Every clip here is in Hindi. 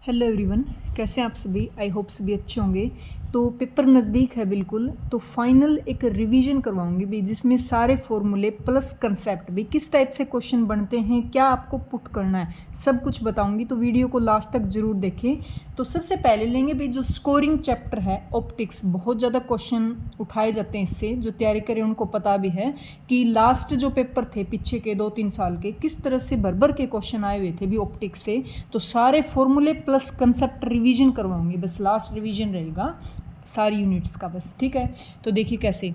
हेलो एवरीवन, कैसे हैं आप सभी। आई होप सभी अच्छे होंगे। तो पेपर नज़दीक है बिल्कुल, तो फाइनल एक रिवीजन करवाऊंगी भी, जिसमें सारे फॉर्मूले प्लस कंसेप्ट भी किस टाइप से क्वेश्चन बनते हैं, क्या आपको पुट करना है, सब कुछ बताऊंगी। तो वीडियो को लास्ट तक जरूर देखें। तो सबसे पहले लेंगे भी जो स्कोरिंग चैप्टर है ऑप्टिक्स, बहुत ज़्यादा क्वेश्चन उठाए जाते हैं इससे। जो तैयारी करें उनको पता भी है कि लास्ट जो पेपर थे पीछे के 2-3 साल के, किस तरह से भर के क्वेश्चन आए हुए थे भी ऑप्टिक्स से। तो सारे फॉर्मूले प्लस कंसेप्ट रिवीजन करवाऊंगी, बस लास्ट रिवीजन रहेगा सारी यूनिट्स का बस। ठीक है, तो देखिए कैसे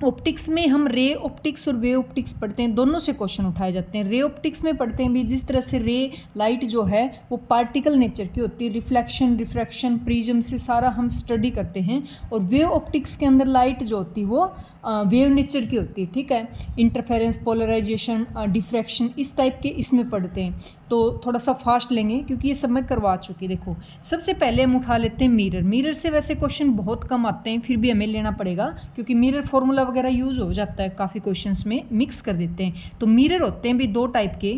ऑप्टिक्स में हम रे ऑप्टिक्स और वेव ऑप्टिक्स पढ़ते हैं, दोनों से क्वेश्चन उठाए जाते हैं। रे ऑप्टिक्स में पढ़ते हैं भी जिस तरह से रे लाइट जो है वो पार्टिकल नेचर की होती है, रिफ्लेक्शन रिफ्रैक्शन प्रिज्म से सारा हम स्टडी करते हैं। और वेव ऑप्टिक्स के अंदर लाइट जो होती है वो वेव नेचर की होती है। ठीक है, इंटरफेरेंस पोलराइजेशन डिफ्रैक्शन इस टाइप के इसमें पढ़ते हैं। तो थोड़ा सा फास्ट लेंगे क्योंकि ये सब मैं करवा चुकी। देखो सबसे पहले हम उठा लेते हैं मिरर। मिरर से वैसे क्वेश्चन बहुत कम आते हैं, फिर भी हमें लेना पड़ेगा क्योंकि मिरर फॉर्मूला वगैरह यूज हो जाता है, काफ़ी क्वेश्चंस में मिक्स कर देते हैं। तो मिरर होते हैं भी दो टाइप के,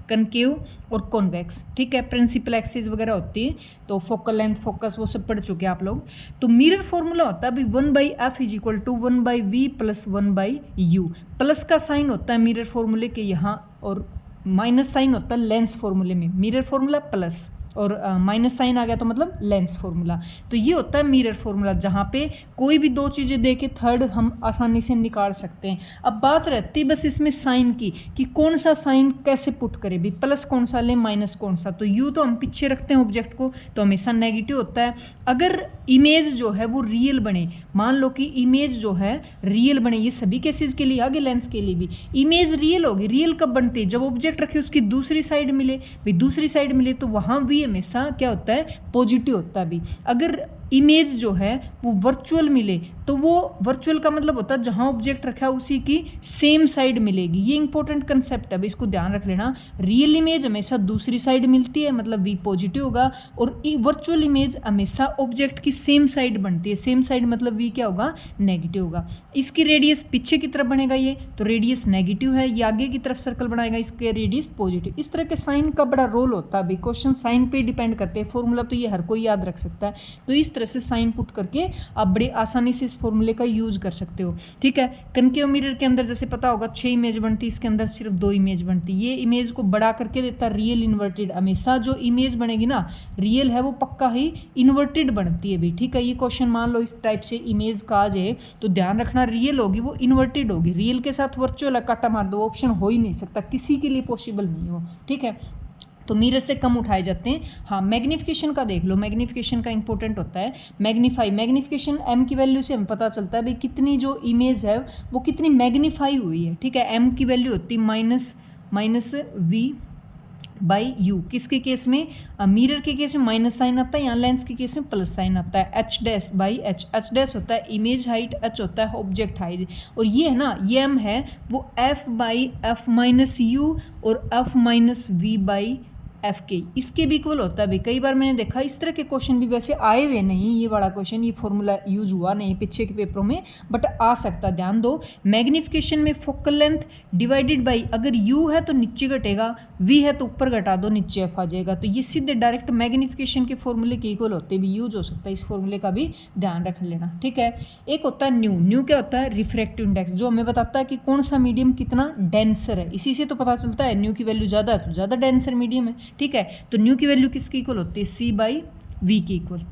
कनकेव और कॉन्वेक्स। ठीक है, प्रिंसिपल एक्सिस वगैरह होती है, तो फोकल लेंथ फोकस वो सब पढ़ चुके हैं आप लोग। तो मिरर फॉर्मूला होता है अभी 1/f is equal to 1/v plus 1/u। Plus का साइन होता है मिरर फॉर्मूले के यहाँ, और माइनस साइन होता है लेंस फॉर्मूले में। मिरर फॉर्मूला प्लस और माइनस साइन आ गया तो मतलब लेंस फॉर्मूला। तो ये होता है मिरर फॉर्मूला, जहाँ पे कोई भी दो चीज़ें दे के थर्ड हम आसानी से निकाल सकते हैं। अब बात रहती है बस इसमें साइन की कि कौन सा साइन कैसे पुट करें भी, प्लस कौन सा लें माइनस कौन सा। तो यू तो हम पीछे रखते हैं ऑब्जेक्ट को, तो हमेशा नेगेटिव होता है। अगर इमेज जो है वो रियल बने, मान लो कि इमेज जो है रियल बने, ये सभी केसेस के लिए आगे लेंस के लिए भी इमेज रियल होगी। रियल कब बनती है, जब ऑब्जेक्ट रखे उसकी दूसरी साइड मिले भाई, दूसरी साइड मिले तो वहाँ भी हमेशा क्या होता है, पॉजिटिव होता है भी। अगर इमेज जो है वो वर्चुअल मिले तो वो वर्चुअल का मतलब होता है जहां ऑब्जेक्ट रखा है उसी की सेम साइड मिलेगी। ये इंपॉर्टेंट कंसेप्ट है, इसको ध्यान रख लेना। रियल इमेज हमेशा दूसरी साइड मिलती है, मतलब वी पॉजिटिव होगा, और वर्चुअल इमेज हमेशा ऑब्जेक्ट की सेम साइड बनती है। सेम साइड मतलब वी क्या होगा, नेगेटिव होगा। इसकी रेडियस पीछे की तरफ बनेगा ये, तो रेडियस नेगेटिव है। ये आगे की तरफ सर्कल बनाएगा, इसके रेडियस पॉजिटिव। इस तरह के साइन का बड़ा रोल होता है। क्वेश्चन साइन पे डिपेंड करते हैं, फॉर्मूला तो ये हर कोई याद रख सकता है। तो इस तरह से साइन पुट करके आप बड़े आसानी से इस फॉर्मूले का यूज कर सकते हो। ठीक है, कनकेव मिरर के अंदर जैसे पता होगा 6 इमेज बनती, इसके अंदर सिर्फ 2 इमेज बनती। ये इमेज को बड़ा करके देता रियल इन्वर्टेड। हमेशा जो इमेज बनेगी ना रियल है वो पक्का ही इन्वर्टेड बनती है भी। ठीक है, ये क्वेश्चन मान लो इस टाइप से इमेज का आ जाए तो ध्यान रखना रियल होगी वो इन्वर्टेड होगी। रियल के साथ वर्चुअल काटा मार दो, ऑप्शन हो ही नहीं सकता, किसी के लिए पॉसिबल नहीं हो। ठीक है, तो मिरर से कम उठाए जाते हैं। हाँ, मैग्निफिकेशन का देख लो, मैग्निफिकेशन का इंपॉर्टेंट होता है। मैग्निफिकेशन एम की वैल्यू से हमें पता चलता है भाई कितनी जो इमेज है वो कितनी मैग्नीफाई हुई है। ठीक है, एम की वैल्यू होती है माइनस वी बाई यू। किसके केस में, मिरर के केस में माइनस साइन आता है, यहाँ लेंस के केस में प्लस साइन आता है। H dash by H, H dash होता है इमेज हाइट, एच होता है ऑब्जेक्ट हाइट, और ये है ना ये एम है वो F by F minus U और F minus V by F के, इसके भी इक्वल होता है भी। कई बार मैंने देखा इस तरह के क्वेश्चन भी वैसे आए हुए नहीं, ये वाला क्वेश्चन ये फॉर्मूला यूज हुआ नहीं पीछे के पेपरों में, बट आ सकता। ध्यान दो, मैग्निफिकेशन में फोकल लेंथ डिवाइडेड बाई, अगर यू है तो नीचे घटेगा, वी है तो ऊपर घटा दो, नीचे एफ आ जाएगा। तो ये सीधे डायरेक्ट मैग्निफिकेशन के फॉर्मूले के इक्वल होते भी यूज हो सकता है। इस फॉर्मूले का भी ध्यान रख लेना। ठीक है, एक होता है न्यू। न्यू क्या होता है, रिफ्रैक्टिव इंडेक्स, जो हमें बताता है कि कौन सा मीडियम कितना डेंसर है। इसी से तो पता चलता है न्यू की वैल्यू ज़्यादा है तो ज़्यादा डेंसर मीडियम है। ठीक है, तो न्यू की वैल्यू किसकी इक्वल होती है, सी बाई वी की इक्वल।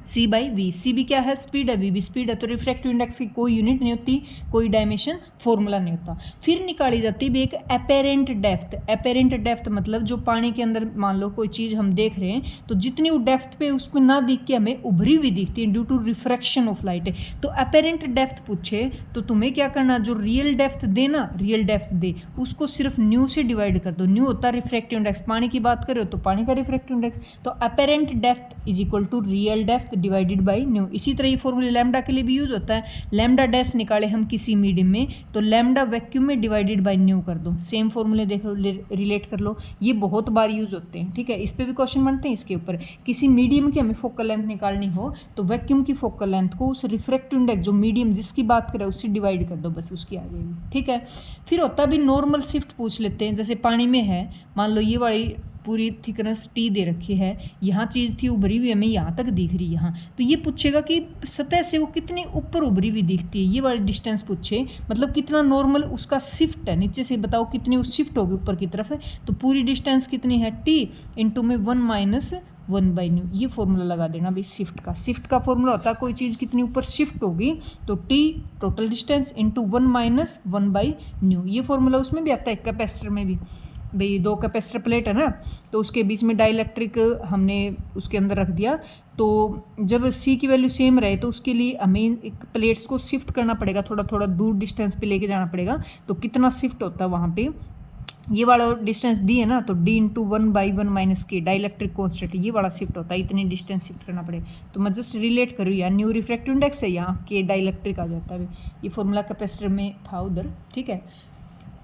सी बाई वी, सी भी क्या है, स्पीड है, वी भी स्पीड है। तो रिफ्रैक्टिव इंडेक्स की कोई यूनिट नहीं होती, कोई डायमेंशन फॉर्मूला नहीं होता। फिर निकाली जाती है एक एपेरेंट डेप्थ। एपेरेंट डेप्थ मतलब जो पानी के अंदर मान लो कोई चीज़ हम देख रहे हैं तो जितनी वो डेप्थ पे उसमें ना दिख के हमें उभरी हुई दिखती है due to refraction of light. तो एपेरेंट डेप्थ पूछे तो तुम्हें क्या करना, जो रियल डेप्थ दे ना, रियल डेप्थ दे उसको सिर्फ न्यू से डिवाइड कर दो। न्यू होता है रिफ्रैक्टिव इंडेक्स, पानी की बात करो तो पानी का रिफ्रैक्टिव इंडेक्स। तो apparent depth is equal to real depth divided by mu. इसी तरह ये फॉर्मूला लैम्डा के लिए भी यूज होता है। लैम्डा डैश निकाले हम किसी मीडियम में तो लैम्डा वैक्यूम में डिवाइडेड बाई न्यू कर दो। सेम फॉर्मूले देख लो, रिलेट कर लो, ये बहुत बार यूज होते हैं। ठीक है, इस पे भी क्वेश्चन बनते हैं इसके ऊपर। किसी मीडियम की हमें फोकल लेंथ निकालनी हो तो वैक्यूम की फोकल लेंथ को उस रिफ्रैक्टिव इंडेक्स जो मीडियम जिसकी बात करें उससे डिवाइड कर दो, बस उसकी आ जाएगी। ठीक है, फिर होता भी नॉर्मल शिफ्ट पूछ लेते हैं। जैसे पानी में है, मान लो ये वाली पूरी थिकनेस टी दे रखी है, यहाँ चीज़ थी उभरी हुई हमें यहाँ तक दिख रही है यहाँ, तो ये पूछेगा कि सतह से वो कितनी ऊपर उभरी हुई दिखती है, ये वाली डिस्टेंस पूछे, मतलब कितना नॉर्मल उसका शिफ्ट है, नीचे से बताओ कितनी वो शिफ्ट होगी ऊपर की तरफ है, तो पूरी डिस्टेंस कितनी है टी इंटू में 1-1/न्यू, ये फॉर्मूला लगा देना भाई शिफ्ट का फॉर्मूला होता है कोई चीज़ कितनी ऊपर शिफ्ट होगी तो टी टोटल डिस्टेंस इंटू 1-1/न्यू, ये फॉर्मूला उसमें भी आता है कैपेसिटर में भी भाई, 2 कैपेसिटर प्लेट है ना, तो उसके बीच में डाइलेक्ट्रिक हमने उसके अंदर रख दिया, तो जब सी की वैल्यू सेम रहे तो उसके लिए हमें एक प्लेट्स को शिफ्ट करना पड़ेगा, थोड़ा थोड़ा दूर डिस्टेंस पे लेके जाना पड़ेगा, तो कितना शिफ्ट होता है वहाँ पे, ये वाला डिस्टेंस डी है ना, तो डी इंटू 1/1 - के डाइलेक्ट्रिक कॉन्स्टेंट, ये वाला शिफ्ट होता है, इतनी डिस्टेंस शिफ्ट करना पड़े, तो मैं जस्ट रिलेट करूँ, यहाँ न्यू रिफ्रैक्टिव इंडेक्स है, यहाँ के डाइलेक्ट्रिक आ जाता है, ये फॉर्मूला कैपेसिटर में था उधर, ठीक है।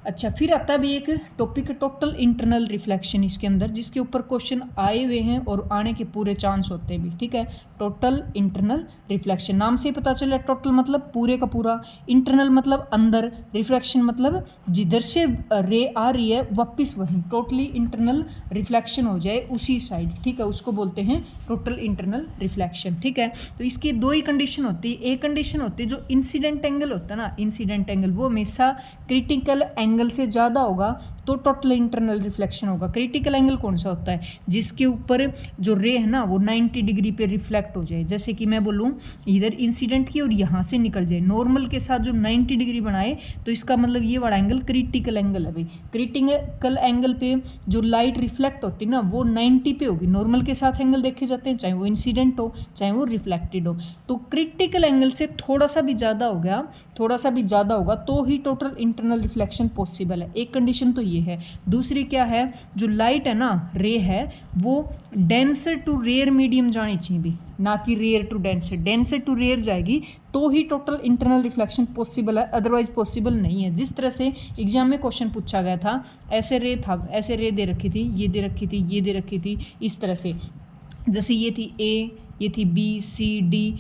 अच्छा, फिर आता है भी एक टॉपिक टोटल इंटरनल रिफ्लेक्शन इसके अंदर, जिसके ऊपर क्वेश्चन आए हुए हैं और आने के पूरे चांस होते हैं भी, ठीक है। टोटल इंटरनल रिफ्लेक्शन, नाम से ही पता चला, टोटल मतलब पूरे का पूरा, इंटरनल मतलब अंदर, रिफ्लेक्शन मतलब जिधर से रे आ रही है वापस वहीं, टोटली इंटरनल रिफ्लेक्शन हो जाए उसी साइड, ठीक है, उसको बोलते हैं टोटल इंटरनल रिफ्लेक्शन, ठीक है। तो इसकी 2 ही कंडीशन होती है, एक कंडीशन होती है जो इंसिडेंट एंगल होता है ना, इंसिडेंट एंगल वो हमेशा क्रिटिकल एंगल से ज़्यादा होगा तो टोटल इंटरनल रिफ्लेक्शन होगा। क्रिटिकल एंगल कौन सा होता है, जिसके ऊपर जो रे है ना वो 90 डिग्री पे रिफ्लेक्ट हो जाए, जैसे कि मैं बोलूँ इधर इंसिडेंट की और यहाँ से निकल जाए, नॉर्मल के साथ जो 90 डिग्री बनाए, तो इसका मतलब ये वाला एंगल क्रिटिकल एंगल है भाई। क्रिटिकल एंगल पे जो लाइट रिफ्लेक्ट होती है ना वो 90 पे होगी, नॉर्मल के साथ एंगल देखे जाते हैं, चाहे वो इंसिडेंट हो चाहे वो रिफ्लेक्टेड हो, तो क्रिटिकल एंगल से थोड़ा सा भी ज़्यादा हो गया, थोड़ा सा भी ज़्यादा होगा तो ही टोटल इंटरनल रिफ्लेक्शन पॉसिबल है, एक कंडीशन तो ये है। दूसरी क्या है, जो लाइट है ना, रे है, वो डेंसर टू रेयर मीडियम जानी चाहिए भी, ना कि rare to denser, denser to rare जाएगी तो ही टोटल इंटरनल रिफ्लेक्शन पॉसिबल है, अदरवाइज पॉसिबल नहीं है। जिस तरह से एग्जाम में क्वेश्चन पूछा गया था, ऐसे रे था, ऐसे रे दे रखी थी, ये दे रखी थी, ये दे रखी थी, इस तरह से, जैसे ये थी ए, ये थी बी, सी, डी,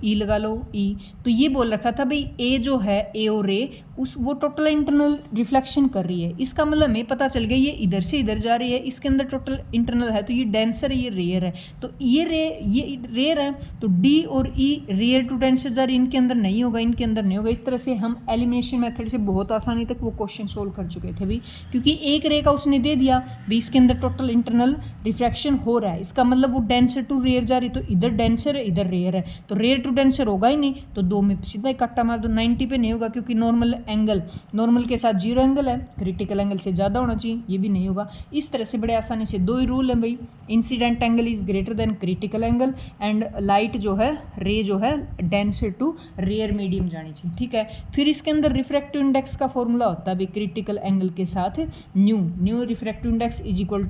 ई लगा लो, ई, तो ये बोल रखा था भाई ए जो है, ए और ए उस वो टोटल इंटरनल रिफ्लेक्शन कर रही है, इसका मतलब हमें पता चल गया ये इधर से इधर जा रही है, इसके अंदर टोटल इंटरनल है, तो ये डेंसर है, ये रेयर है, तो ये रेयर है, तो डी और ई रेयर टू डेंसर जा रही, इनके अंदर नहीं होगा, इनके अंदर नहीं होगा। इस तरह से हम एलिमिनेशन मेथड से बहुत आसानी तक वो क्वेश्चन सोल्व कर चुके थे भी, क्योंकि एक रे का उसने दे दिया भी इसके अंदर टोटल इंटरनल रिफ्लेक्शन हो रहा है, इसका मतलब वो डेंसर टू रेयर जा रही, तो इधर डेंसर है इधर रेयर है, तो रेयर टू डेंसर होगा ही नहीं, तो 2 में सीधा इकट्ठा मार दो, 90 पे नहीं होगा, क्योंकि नॉर्मल के साथ 0 एंगल है, क्रिटिकल एंगल से ज़्यादा होना चाहिए, ये भी नहीं होगा। इस तरह से बड़े आसानी से 2 ही रूल हैं भाई, incident angle is greater than critical angle, and light जो है, रे जो है, डेंसर टू रेयर मीडियम जानी चाहिए, ठीक है। फिर इसके अंदर रिफ्रैक्टिव इंडेक्स का फॉर्मूला होता है भाई, क्रिटिकल एंगल के साथ mu refractive index is equal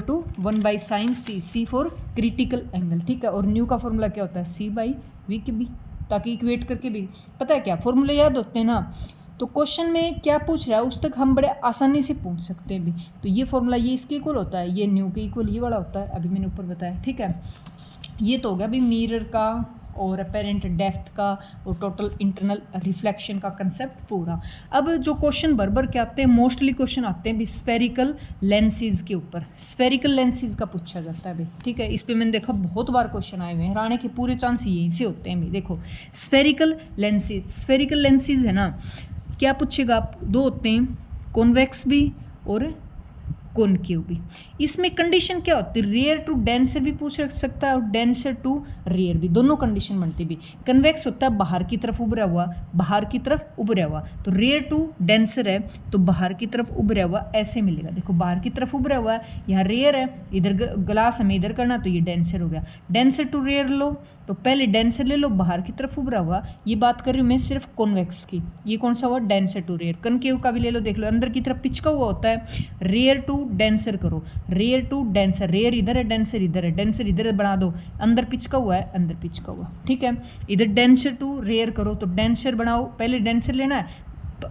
to 1/sin c for critical angle, ठीक है। और न्यू का फॉर्मूला क्या होता है, c/v के बी, ताकि इक्वेट करके भी पता है क्या फॉर्मूले याद होते हैं ना, तो क्वेश्चन में क्या पूछ रहा है उस तक हम बड़े आसानी से पूछ सकते हैं भी। तो ये फॉर्मूला ये इसके इक्वल होता है, ये न्यू के इक्वल ये वाला होता है, अभी मैंने ऊपर बताया, ठीक है। ये तो हो गया भाई मिरर का और अपेरेंट डेप्थ का और टोटल इंटरनल रिफ्लेक्शन का कंसेप्ट पूरा। अब जो क्वेश्चन बरबर के आते हैं, मोस्टली क्वेश्चन आते हैं भी स्फेरिकल लेंसेज के ऊपर, स्फेरिकल लेंसेज का पूछा जाता है भाई, ठीक है। इस पे मैंने देखा बहुत बार क्वेश्चन आए हुए हैं, हराने के पूरे चांस यहीं से होते हैं भाई। देखो स्फेरिकल लेंसेज है ना, क्या पूछेगा आप, 2 होते हैं, कॉन्वेक्स भी और कॉनकेव भी। इसमें कंडीशन क्या होती है, रेयर टू डेंसर भी पूछ सकता है और डेंसर टू रेयर भी, दोनों कंडीशन बनती भी। कन्वेक्स होता है बाहर की तरफ उभरा हुआ, बाहर की तरफ उभरा हुआ, तो रेयर टू डेंसर है तो बाहर की तरफ उभरा हुआ ऐसे मिलेगा। देखो बाहर की तरफ उभरा हुआ है, यहाँ रेयर है, इधर ग्लास हमें इधर करना, तो ये डेंसर हो गया। डेंसर टू रेयर लो तो पहले डेंसर ले लो, बाहर की तरफ उभरा हुआ, ये बात कर रही हूँ मैं सिर्फ कॉन्वेक्स की। ये कौन सा हुआ, डेंसर टू रेयर। कनकेव का भी ले लो, देख लो अंदर की तरफ पिचका हुआ होता है, रेयर टू डेंसर करो, रेयर टू डेंसर, रेयर इधर है डेंसर इधर है, डेंसर इधर बना दो, अंदर पिचका हुआ है अंदर पिचका हुआ, ठीक है। इधर डेंसर टू रेयर करो तो डेंसर बनाओ, पहले डेंसर लेना है,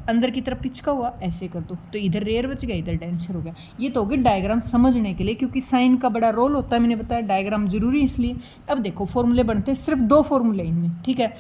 अंदर की तरफ पिचका हुआ ऐसे कर दो, तो इधर रेयर बच गया इधर डेंसर हो गया। ये तो हो गया डायग्राम समझने के लिए, क्योंकि साइन का बड़ा रोल होता है, मैंने बताया डायग्राम जरूरी इसलिए। अब देखो फॉर्मूले बनते हैं, सिर्फ 2 फॉर्मूले इनमें, ठीक है।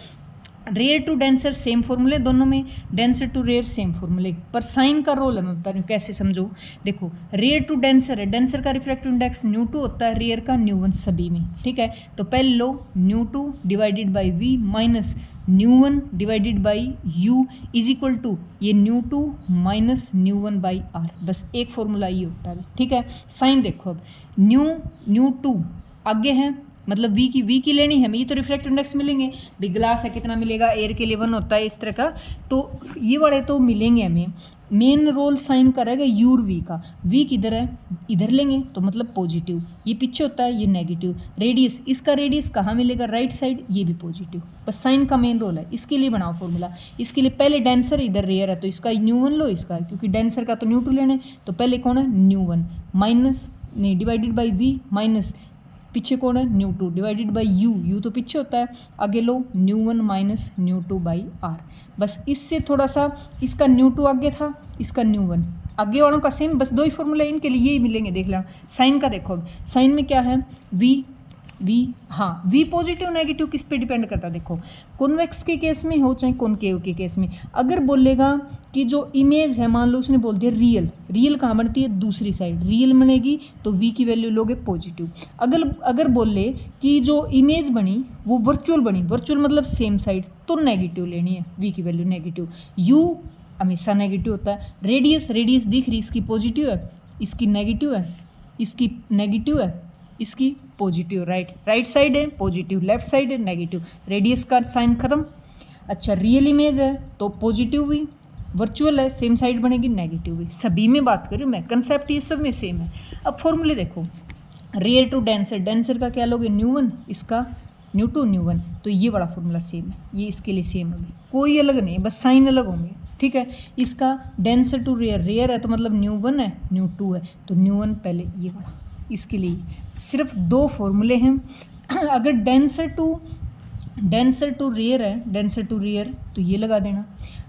रेयर टू डेंसर सेम फॉर्मूले दोनों में, डेंसर टू रेयर सेम फॉर्मूले, पर साइन का रोल है मैं बता रही हूँ कैसे समझो। देखो रेयर टू डेंसर है, डेंसर का रिफ्रैक्टिव इंडेक्स ν2 होता है, रेयर का ν1 सभी में, ठीक है। तो पहले लो ν2 divided by v minus ν1 divided by u is equal to ये ν2 माइनस ν1 बाई आर, बस एक फॉर्मूला ये होता है, ठीक है। साइन देखो अब ν2 आगे है, मतलब v की लेनी है, ये तो रिफ्रैक्टिव इंडेक्स मिलेंगे भी, ग्लास है कितना मिलेगा, एयर के लिए 1 होता है इस तरह का, तो ये वाले तो मिलेंगे हमें। मेन रोल साइन करेगा u और v का, v किधर है, इधर लेंगे तो मतलब पॉजिटिव, ये पीछे होता है ये नेगेटिव, रेडियस, इसका रेडियस कहाँ मिलेगा, राइट साइड, ये भी पॉजिटिव, बस साइन का मेन रोल है। इसके लिए बनाओ फॉर्मूला, इसके लिए पहले डेंसर इधर रेयर है तो इसका ν1 लो, इसका क्योंकि डेंसर का तो ν2 लेना है, तो पहले कौन है ν1 माइनस नहीं डिवाइडेड बाई v माइनस पीछे कौन है ν2 डिवाइडेड बाई u तो पीछे होता है, आगे लो ν1 माइनस ν2 बाई आर, बस इससे थोड़ा सा इसका ν2 आगे था, इसका ν1 आगे वालों का सेम, बस दो ही फॉर्मूला इनके लिए यही मिलेंगे। देख लेना साइन का, देखो अब साइन में क्या है v हाँ v पॉजिटिव नेगेटिव किस पे डिपेंड करता है, देखो कॉन्वेक्स के केस में हो चाहे कॉनकेव के केस में, अगर बोलेगा कि जो इमेज है, मान लो उसने बोल दिया रियल कहाँ बनती है, दूसरी साइड रियल बनेगी तो v की वैल्यू लोगे पॉजिटिव। अगर बोले कि जो इमेज बनी वो वर्चुअल बनी, वर्चुअल मतलब सेम साइड, तो नेगेटिव लेनी है, v की वैल्यू नेगेटिव, u हमेशा नेगेटिव होता है, रेडियस दिख रही, इसकी पॉजिटिव है, इसकी नेगेटिव है, इसकी नेगेटिव है, इसकी पॉजिटिव, राइट साइड है पॉजिटिव, लेफ्ट साइड है नेगेटिव, रेडियस का साइन खत्म। अच्छा रियल इमेज है तो पॉजिटिव भी, वर्चुअल है सेम साइड बनेगी नेगेटिव भी, सभी में बात कर रही हूँ मैं, कंसेप्ट ये सब में सेम है। अब फॉर्मूले देखो, रेयर टू डेंसर का क्या लोगे ν1, इसका ν2 ν1, तो ये बड़ा फॉर्मूला सेम है, ये इसके लिए सेम है, कोई अलग नहीं, बस साइन अलग होंगे, ठीक है। इसका डेंसर टू रेयर है तो मतलब ν1 है ν2 है, तो ν1 पहले ये बड़ा, इसके लिए सिर्फ दो फॉर्मूले हैं। अगर डेंसर टू रेयर है, डेंसर टू रेयर तो ये लगा देना,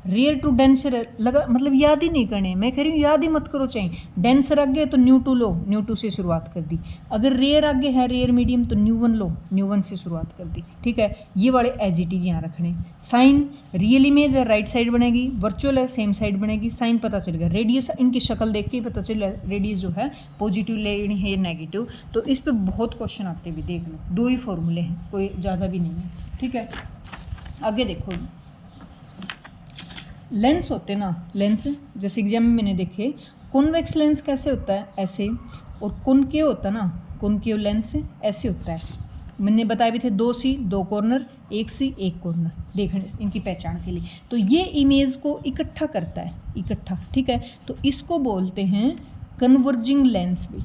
रेयर टू डेंसर लगा, मतलब याद ही नहीं करने, मैं कह रही हूँ याद ही मत करो, चाहिए डेंसर आगे है तो ν2 लो, ν2 से शुरुआत कर दी, अगर रेयर आगे है रेयर मीडियम तो ν1 लो, ν1 से शुरुआत कर दी, ठीक है। ये वाले एज इट इज यहाँ रखने। साइन रियल इमेज है राइट साइड बनेगी, वर्चुअल है सेम साइड बनेगी, साइन पता चल गया, रेडियस इनकी शक्ल देख के ही पता चल रेडियस जो है पॉजिटिव लेनी है नेगेटिव, तो इस पर बहुत क्वेश्चन आते भी, देख लो दो ही फॉर्मूले हैं, कोई ज़्यादा भी नहीं है, ठीक है। आगे देखो लेंस होते ना, लेंस जैसे एग्जाम में मैंने देखे, कॉन्वेक्स लेंस कैसे होता है ऐसे, और कॉनकेव होता ना, कॉनकेव लेंस ऐसे होता है, मैंने बताए भी थे, 2 सी 2 कॉर्नर, 1 सी 1 कॉर्नर, देखने इनकी पहचान के लिए, तो ये इमेज को इकट्ठा करता है, इकट्ठा, ठीक है, तो इसको बोलते हैं कन्वर्जिंग लेंस भी,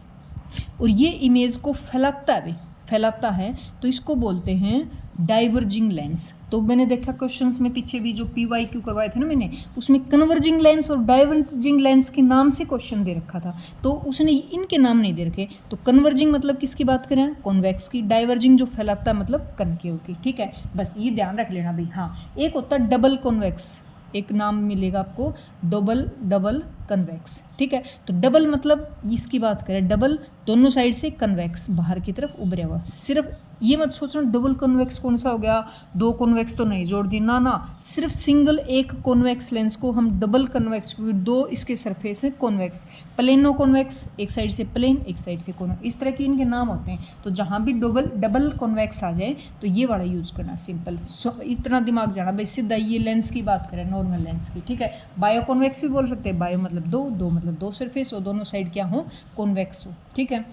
और ये इमेज को फैलाता है तो इसको बोलते हैं डाइवर्जिंग लेंस। तो मैंने देखा क्वेश्चंस में पीछे भी जो PYQ करवाए थे ना मैंने, उसमें कन्वर्जिंग लेंस और डाइवर्जिंग लेंस के नाम से क्वेश्चन दे रखा था, तो उसने इनके नाम नहीं दे रखे। तो कन्वर्जिंग मतलब किसकी बात करें, कॉन्वेक्स की, डाइवर्जिंग जो फैलाता है मतलब कनकेव की, ठीक है, बस ये ध्यान रख लेना भाई। हाँ एक होता है डबल कॉन्वेक्स, एक नाम मिलेगा आपको डबल कन्वेक्स, ठीक है। तो डबल मतलब इसकी बात करें, डबल दोनों साइड से कन्वेक्स बाहर की तरफ उभरा हुआ, सिर्फ ये मत सोचना डबल कॉन्वेक्स कौन सा हो गया, 2 कॉन्वेक्स तो नहीं जोड़ दी, ना सिर्फ सिंगल एक कॉन्वेक्स लेंस को हम डबल कन्वेक्स, क्योंकि 2 इसके सरफेस है कॉन्वेक्स, प्लेनो कॉन्वेक्स, एक साइड से प्लेन एक साइड से कॉन्वेक्स, इस तरह के इनके नाम होते हैं। तो जहाँ भी डबल कॉन्वेक्स आ जाए तो ये वाला यूज करना, सिंपल, इतना दिमाग जाना भाई, सीधा ये लेंस की बात करें नॉर्मल लेंस की, ठीक है। बायो कॉन्वेक्स भी बोल सकते हैं, बायो मतलब 2 मतलब 2 सरफेस हो, दोनों साइड क्या हो कॉन्वेक्स हो, ठीक है।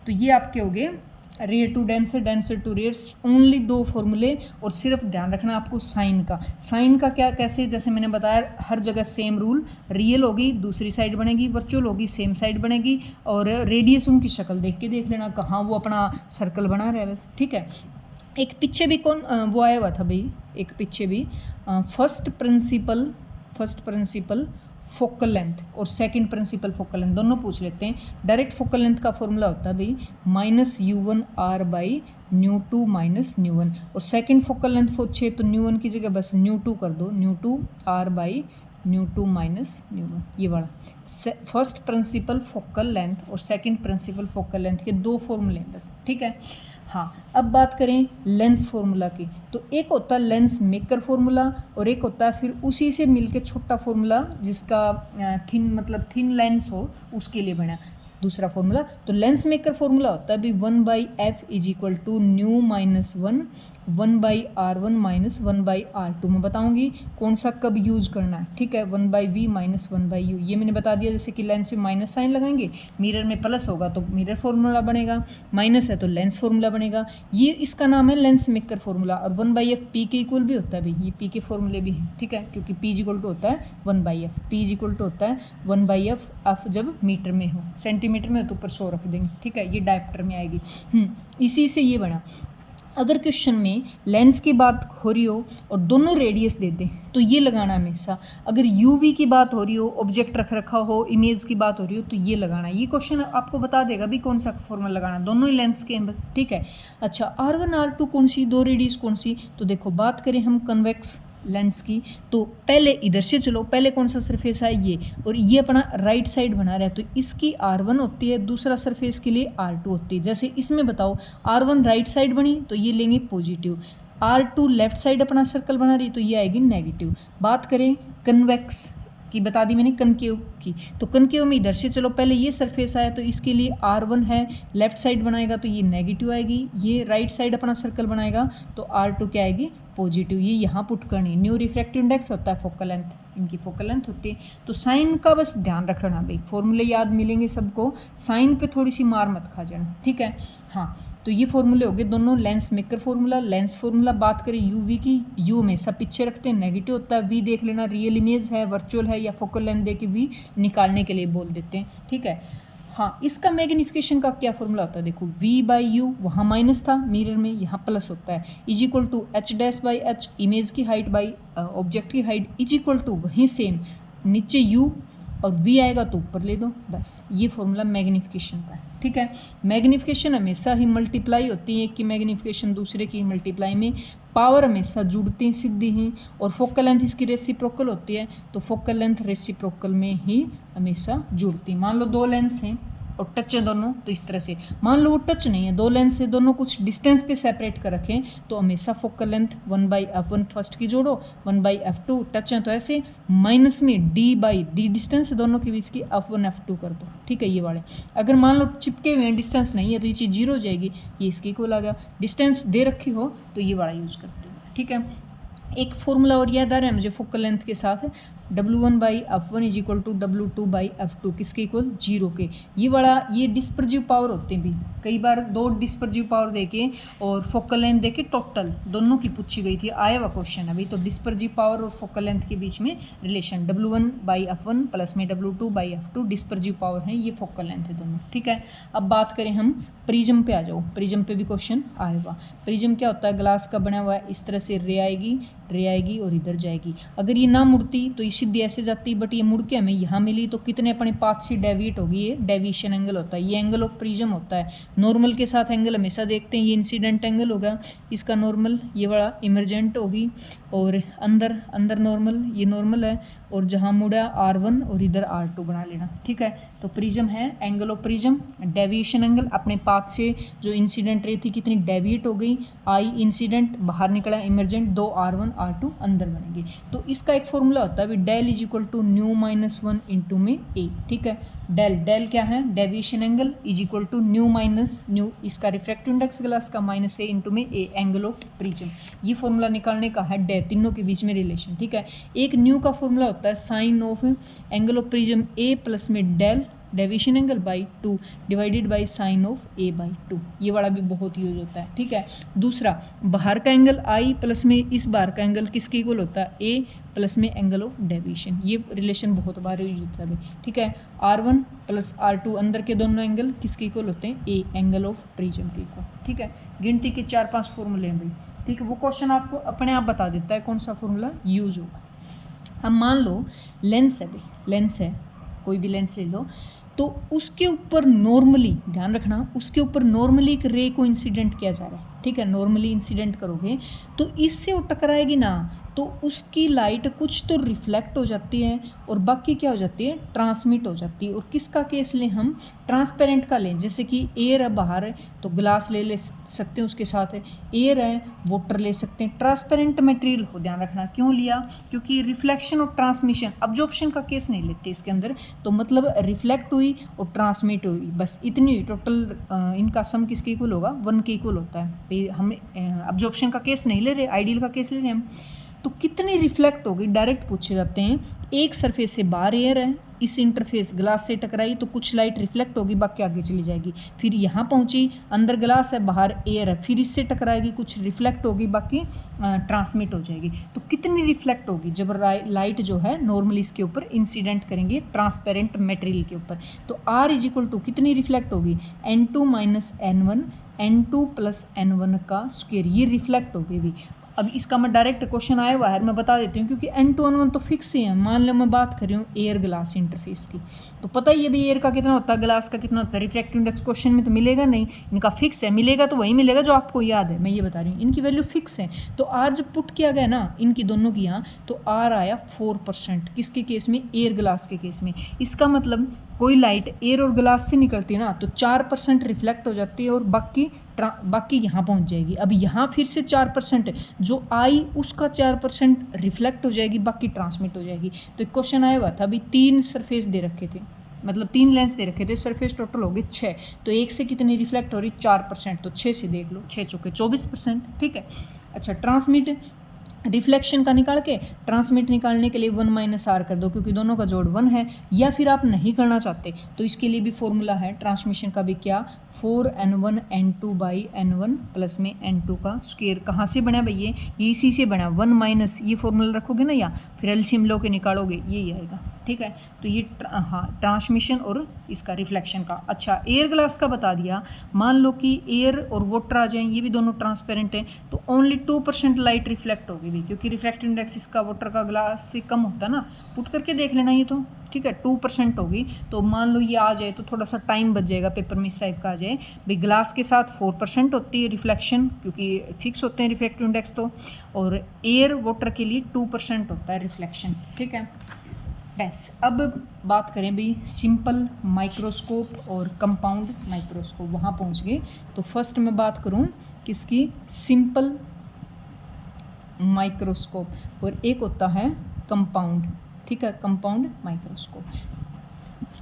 तो ये आपके हो गए rare to denser, denser to rare, only 2 फॉर्मूले, और सिर्फ ध्यान रखना आपको साइन का क्या कैसे, जैसे मैंने बताया हर जगह सेम रूल, रियल होगी दूसरी साइड बनेगी, वर्चुअल होगी सेम साइड बनेगी, और रेडियस उनकी शक्ल देख के देख लेना कहाँ वो अपना सर्कल बना रहा है बस, ठीक है। एक पीछे भी वो आया हुआ था भाई, एक पीछे भी फर्स्ट प्रिंसिपल फोकल लेंथ और सेकंड प्रिंसिपल फोकल लेंथ दोनों पूछ लेते हैं। डायरेक्ट फोकल लेंथ का फॉर्मूला होता है भाई -u1r बाई ν2 माइनस ν1, और सेकंड फोकल लेंथ पूछे तो ν1 की जगह बस ν2 कर दो, ν2r बाई ν2 माइनस ν1, ये वाला फर्स्ट प्रिंसिपल फोकल लेंथ और सेकंड प्रिंसिपल फोकल लेंथ के 2 फॉर्मूले हैं बस, ठीक है। हाँ, अब बात करें लेंस फार्मूला की, तो एक होता है लेंस मेकर फार्मूला और एक होता है फिर उसी से मिलके छोटा फार्मूला जिसका थिन मतलब थिन लेंस हो उसके लिए बना दूसरा फार्मूला। तो लेंस मेकर फार्मूला होता है भी 1/f is equal to mu minus 1/r1 minus 1/r2। मैं बताऊंगी कौन सा कब यूज करना है, ठीक है। 1/v माइनस 1/u ये मैंने बता दिया। जैसे कि लेंस में माइनस साइन लगाएंगे, मिरर में प्लस होगा तो मिरर फार्मूला बनेगा, माइनस है तो लेंस फार्मूला बनेगा। ये इसका नाम है लेंस मेकर फार्मूला। और 1/f पी के इक्वल भी होता है भाई, ये पी के फॉर्मूले भी हैं, ठीक है, क्योंकि p इक्वल टू होता है 1/f, p इक्वल टू होता है 1/f f जब मीटर में हो, सेंटीमीटर में हो तो ऊपर 100 रख देंगे, ठीक है, ये डायप्टर में आएगी। इसी से ये बना। अगर क्वेश्चन में लेंस की बात हो रही हो और दोनों रेडियस दे दें तो ये लगाना हमेशा। अगर यूवी की बात हो रही हो, ऑब्जेक्ट रख रखा हो, इमेज की बात हो रही हो तो ये लगाना। ये क्वेश्चन आपको बता देगा भी कौन सा फॉर्मूला लगाना, दोनों ही लेंस के हैं बस, ठीक है। अच्छा, R1 R2 कौन सी, दो रेडियस कौन सी, तो देखो बात करें हम कन्वेक्स लेंस की तो पहले इधर से चलो, पहले कौन सा सरफेस है ये, और ये अपना राइट साइड बना रहा है तो इसकी R1 होती है, दूसरा सरफेस के लिए R2 होती है। जैसे इसमें बताओ R1 राइट साइड बनी तो ये लेंगे पॉजिटिव, R2 लेफ्ट साइड अपना सर्कल बना रही तो ये आएगी नेगेटिव। बात करें कन्वेक्स की, बता दी मैंने कनकेव की, तो कनकेव में इधर से चलो, पहले ये सरफेस आया तो इसके लिए R1 है, लेफ्ट साइड बनाएगा तो ये नेगेटिव आएगी, ये राइट साइड अपना सर्कल बनाएगा तो R2 क्या आएगी, पॉजिटिव। ये यहाँ पुट करनी। न्यू रिफ्रैक्टिव इंडेक्स होता है फोकल लेंथ, इनकी फोकल लेंथ होती है। तो साइन का बस ध्यान रखना भाई, फॉर्मूले याद मिलेंगे सबको, साइन पे थोड़ी सी मार मत खा जाना, ठीक है। हाँ, तो ये फॉर्मूले हो गए दोनों, lens maker formula, lens formula. बात करें यूवी की, यू हमेशा पीछे रखते हैं, नेगेटिव होता है। वी देख लेना रियल इमेज है, वर्चुअल है या फोकल लेंथ दे के वी निकालने के लिए बोल देते हैं, ठीक है। हाँ, इसका मैग्निफिकेशन का क्या फॉर्मूला होता है, देखो v/u, वहाँ माइनस था मिरर में, यहाँ प्लस होता है, is equal to h'/h, image की हाइट बाई ऑब्जेक्ट की हाइट, इज इक्वल टू वहीं सेम नीचे u और v आएगा तो ऊपर ले दो, बस ये फॉर्मूला मैग्निफिकेशन का है, ठीक है। मैग्निफिकेशन हमेशा ही मल्टीप्लाई होती है, एक की मैग्निफिकेशन दूसरे की मल्टीप्लाई में, पावर हमेशा जुड़ती हैं सीधी ही, और फोकल लेंथ इसकी रेसिप्रोकल होती है तो फोकल लेंथ रेसिप्रोकल में ही हमेशा जुड़ती। मान लो दो लेंस हैं और टच है दोनों, तो इस तरह से मान लो वो टच नहीं है, दो लेंस है, दोनों कुछ डिस्टेंस पे सेपरेट कर रखें तो हमेशा फोकल लेंथ 1/f1 फर्स्ट की जोड़ो, 1/f2 टच है तो ऐसे, माइनस में d/d डिस्टेंस है दोनों के बीच की, f1 f2 कर दो, ठीक है। ये वाले अगर मान लो चिपके हुए हैं, डिस्टेंस नहीं है तो ये चीज़ जीरो हो जाएगी, ये इसके इक्वल आ गया। डिस्टेंस दे रखी हो तो ये वाला यूज़ करते हैं, ठीक है। एक फॉर्मूला और याद आ रहा है मुझे फोकल लेंथ के साथ, W1/f1 is equal to W2/f2, किसके इक्वल, 0 के। ये बड़ा, ये डिस्पर्जिव पावर होते हैं भी, कई बार दो डिस्पर्जिव पावर देके और फोकल लेंथ देके टोटल दोनों की पूछी गई थी, आया हुआ क्वेश्चन अभी। तो डिस्पर्जिव पावर और फोकल लेंथ के बीच में रिलेशन, W1/f1 प्लस में W2/f2 डिस्पर्जिव पावर है, ये फोकल लेंथ है दोनों, ठीक है। अब बात करें हम प्रिज्म पे, आ जाओ, प्रिज्म पे भी क्वेश्चन आया हुआ। प्रिज्म क्या होता है, ग्लास का बना हुआ है, इस तरह से रे आएगी और इधर जाएगी। अगर ये ना मुड़ती तो ये सीधी ऐसे जाती, बट ये मुड़ के हमें यहाँ मिली तो कितने अपने पाथ से डेविएट होगी, ये डेविएशन एंगल होता है, ये एंगल ऑफ प्रिज्म होता है। नॉर्मल के साथ एंगल हमेशा देखते हैं, ये इंसिडेंट एंगल होगा, इसका नॉर्मल, ये बड़ा इमरजेंट होगी, और अंदर नॉर्मल, ये नॉर्मल है, और जहाँ मुड़ा R1 और इधर R2 बना लेना, ठीक है। तो प्रिज्म है, angle of prism, deviation angle, अपने पाथ से जो इंसिडेंट रे थी कितनी डेविएट हो गई, आई इंसिडेंट बाहर निकला, इमरजेंट, दो R1 R2 अंदर बनेंगे। तो इसका एक फॉर्मूला होता है del is equal to ν-1 into में a, ठीक है। डेल क्या है, deviation angle is equal to ν इसका रिफ्रैक्टिव इंडेक्स ग्लास का माइनस a इंटू में a, एंगल ऑफ प्रिज्म। ये फॉर्मूला निकालने का है, तीनों के बीच में रिलेशन, ठीक है। एक न्यू का फॉर्मूला होता है sine of angle of prism a plus में del deviation angle by 2 divided by sine of a/2, ये वाला भी बहुत यूज होता है, ठीक है। दूसरा, बाहर का एंगल i प्लस में इस बाहर का एंगल किसके इक्वल होता है, a प्लस में एंगल ऑफ डेविएशन, ये रिलेशन बहुत बार यूज होता है, ठीक है। R1 प्लस R2 अंदर के दोनों एंगल किसके इक्वल होते हैं, a, एंगल ऑफ प्रिज्म के इक्वल, ठीक है। गिनती के 4-5 फॉर्मूले हैं भाई, ठीक है। वो क्वेश्चन आपको अपने आप बता देता है कौन सा फॉर्मूला यूज होगा। अब मान लो लेंस है भाई, लेंस है, कोई भी लेंस ले लो, तो उसके ऊपर नॉर्मली, ध्यान रखना, उसके ऊपर नॉर्मली एक रे को इंसिडेंट किया जा रहा है, ठीक है, नॉर्मली इंसिडेंट करोगे तो इससे वो टकराएगी ना, तो उसकी लाइट कुछ तो रिफ्लेक्ट हो जाती है और बाकी क्या हो जाती है, ट्रांसमिट हो जाती है। और किसका केस लें हम, ट्रांसपेरेंट का लें, जैसे कि एयर है बाहर है तो ग्लास ले सकते हैं, उसके साथ एयर है, वाटर ले सकते हैं। ट्रांसपेरेंट मटेरियल हो, ध्यान रखना क्यों लिया, क्योंकि रिफ्लेक्शन और ट्रांसमिशन, अब्जॉर्प्शन का केस नहीं लेते इसके अंदर, तो मतलब रिफ्लेक्ट हुई और ट्रांसमिट हुई, बस इतनी हुई टोटल। इनका सम किसके इक्वल होगा, 1 के इक्वल होता है। हम अब्जॉर्प्शन का केस नहीं ले रहे, आइडियल का केस ले रहे हैं हम। तो कितनी रिफ्लेक्ट होगी, डायरेक्ट पूछे जाते हैं। एक सरफेस से बाहर एयर है, इस इंटरफेस ग्लास से टकराई तो कुछ लाइट रिफ्लेक्ट होगी, बाकी आगे चली जाएगी। फिर यहाँ पहुँची, अंदर ग्लास है बाहर एयर है, फिर इससे टकराएगी, कुछ रिफ्लेक्ट होगी, बाकी ट्रांसमिट हो जाएगी। तो कितनी रिफ्लेक्ट होगी जब लाइट जो है नॉर्मली इसके ऊपर इंसिडेंट करेंगे ट्रांसपेरेंट मटेरियल के ऊपर, तो R इज इक्वल टू कितनी रिफ्लेक्ट होगी, N2 minus N1, N2 plus N1 का स्क्वायर, ये रिफ्लेक्ट होगी भी। अब इसका मैं डायरेक्ट क्वेश्चन आया हुआ है, मैं बता देती हूँ, क्योंकि N2 N1 तो फिक्स ही है। मान लो मैं बात कर रही हूँ एयर ग्लास इंटरफेस की, तो पता ही है भी एयर का कितना होता है, ग्लास का कितना होता है। रिफ्रैक्टिव इंडेक्स क्वेश्चन में तो मिलेगा नहीं, इनका फिक्स है, मिलेगा तो वही मिलेगा जो आपको याद है, मैं ये बता रही हूँ, इनकी वैल्यू फिक्स है। तो R जब पुट किया गया ना इनकी दोनों की यहाँ, तो R आया 4%, किसके केस में, एयर ग्लास के केस में। इसका मतलब कोई लाइट एयर और ग्लास से निकलती है ना, तो 4% रिफ्लेक्ट हो जाती है और बाकी यहाँ पहुँच जाएगी। अब यहाँ फिर से 4% जो आई उसका 4% रिफ्लेक्ट हो जाएगी, बाकी ट्रांसमिट हो जाएगी। तो एक क्वेश्चन आया हुआ था, अभी 3 सरफेस दे रखे थे, मतलब 3 लेंस दे रखे थे, सरफेस टोटल हो गए 6, तो एक से कितनी रिफ्लेक्ट हो रही, 4%, तो 6 से देख लो, 6 चौके 24%, ठीक है। अच्छा, ट्रांसमिट रिफ्लेक्शन का निकाल के ट्रांसमिट निकालने के लिए 1 माइनस R कर दो, क्योंकि दोनों का जोड़ 1 है। या फिर आप नहीं करना चाहते तो इसके लिए भी फॉर्मूला है ट्रांसमिशन का भी, क्या, 4N1 N2 by N1 plus में N2 का स्क्वायर। कहाँ से बना भाई, ये इसी से बना, 1 माइनस, ये फॉर्मूला रखोगे ना, या फिर एलसीएम लो के निकालोगे, यही आएगा, ठीक है। तो ये ट्रांसमिशन और इसका रिफ्लेक्शन का। अच्छा, एयर ग्लास का बता दिया, मान लो कि एयर और वाटर आ जाएं, ये भी दोनों ट्रांसपेरेंट हैं, तो ओनली 2% लाइट रिफ्लेक्ट होगी भी, क्योंकि रिफ्रैक्टिव इंडेक्स इसका वाटर का ग्लास से कम होता है ना, पुट करके देख लेना ये तो, ठीक है। 2% होगी, तो मान लो ये आ जाए तो थोड़ा सा टाइम बच जाएगा, पेपर में इस टाइप का आ जाए भाई। ग्लास के साथ 4% होती है रिफ्लेक्शन, क्योंकि फिक्स होते हैं रिफ्रैक्टिव इंडेक्स तो, और एयर वाटर के लिए 2% होता है रिफ्लेक्शन, ठीक है। बस अब बात करें भी सिंपल माइक्रोस्कोप और कंपाउंड माइक्रोस्कोप, वहाँ पहुँच गए। तो फर्स्ट मैं बात करूँ किसकी, सिंपल माइक्रोस्कोप, और एक होता है कंपाउंड, ठीक है, कंपाउंड माइक्रोस्कोप।